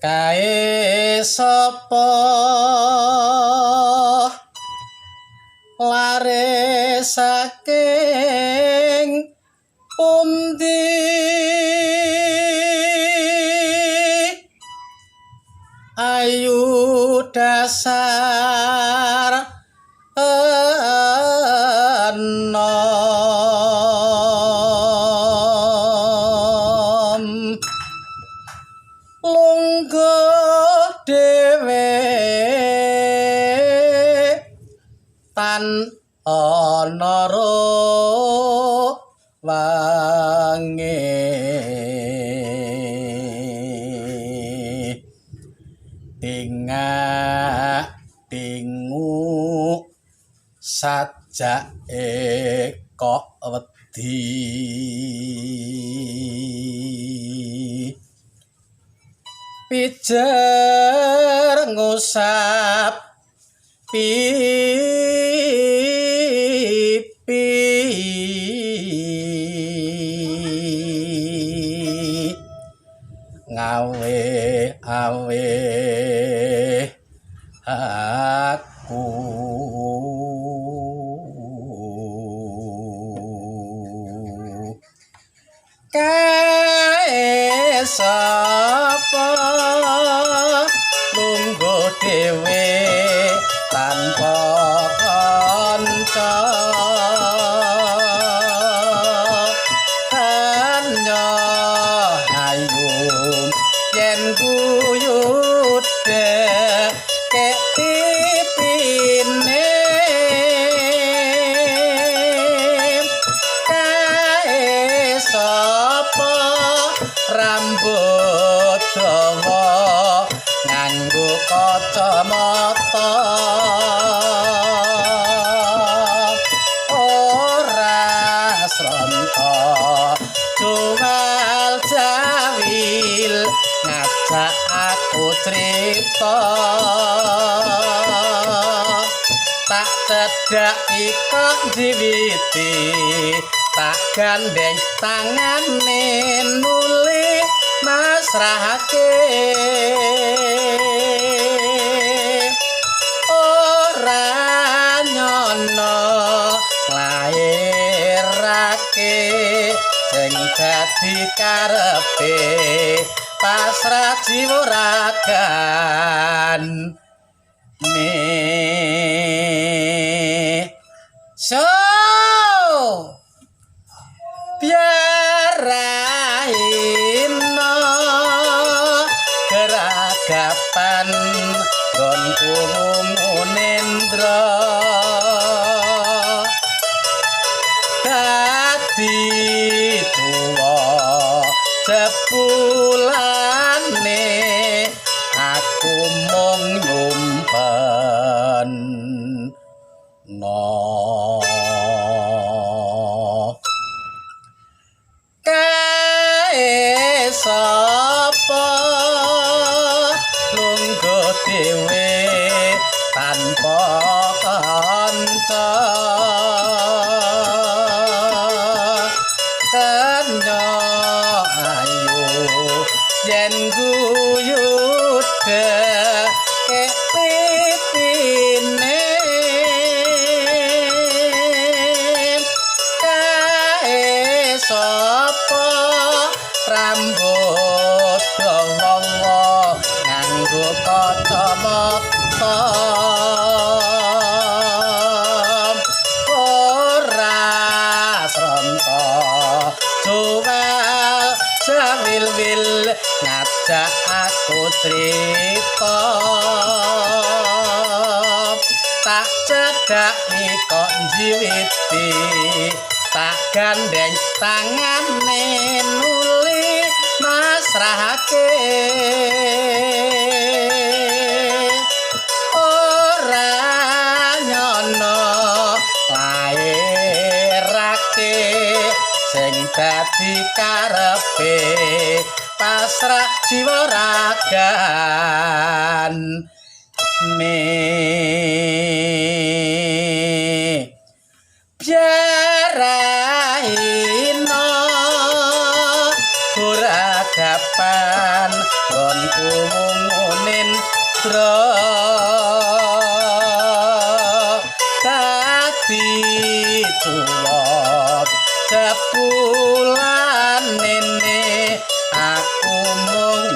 kae sapa lare saking pundi ayu dasar enom lungguh dhewe tan ana wange tingak tingu sajake kok wedi pijer ngusap pipi ngawe awe aku kae sapa lungguh dhewe tanpa kanca hanya ayu yen guyut kek pipine kae sapa rambut dawa nganggo kacamata ora sranta jumal jawil ngajak aku cerita tak cedak kok jiwiti tak gandeng tangane nuli masrahake ora nyono lairake sing dadi karepe pasrah jiwa ragan so biaraino geragapan gonku munendra dadi tuwa jebulane aku mung nyumpen no kae sapa lungguh dhewe tanpa kanca kanya ayu yen guyut kek pipine kae sapa rambut dawa nganggo kacamata ora sranta jual jawil-wil ngajak aku cerita tak cedak kok jiwiti tak gandeng tangane nuli masrahake ora nyono lairake sing dadi karepe pasrah jiwa ragan biaraino ora kapan umumunen dra dadi tuwa cepulan nene aku mung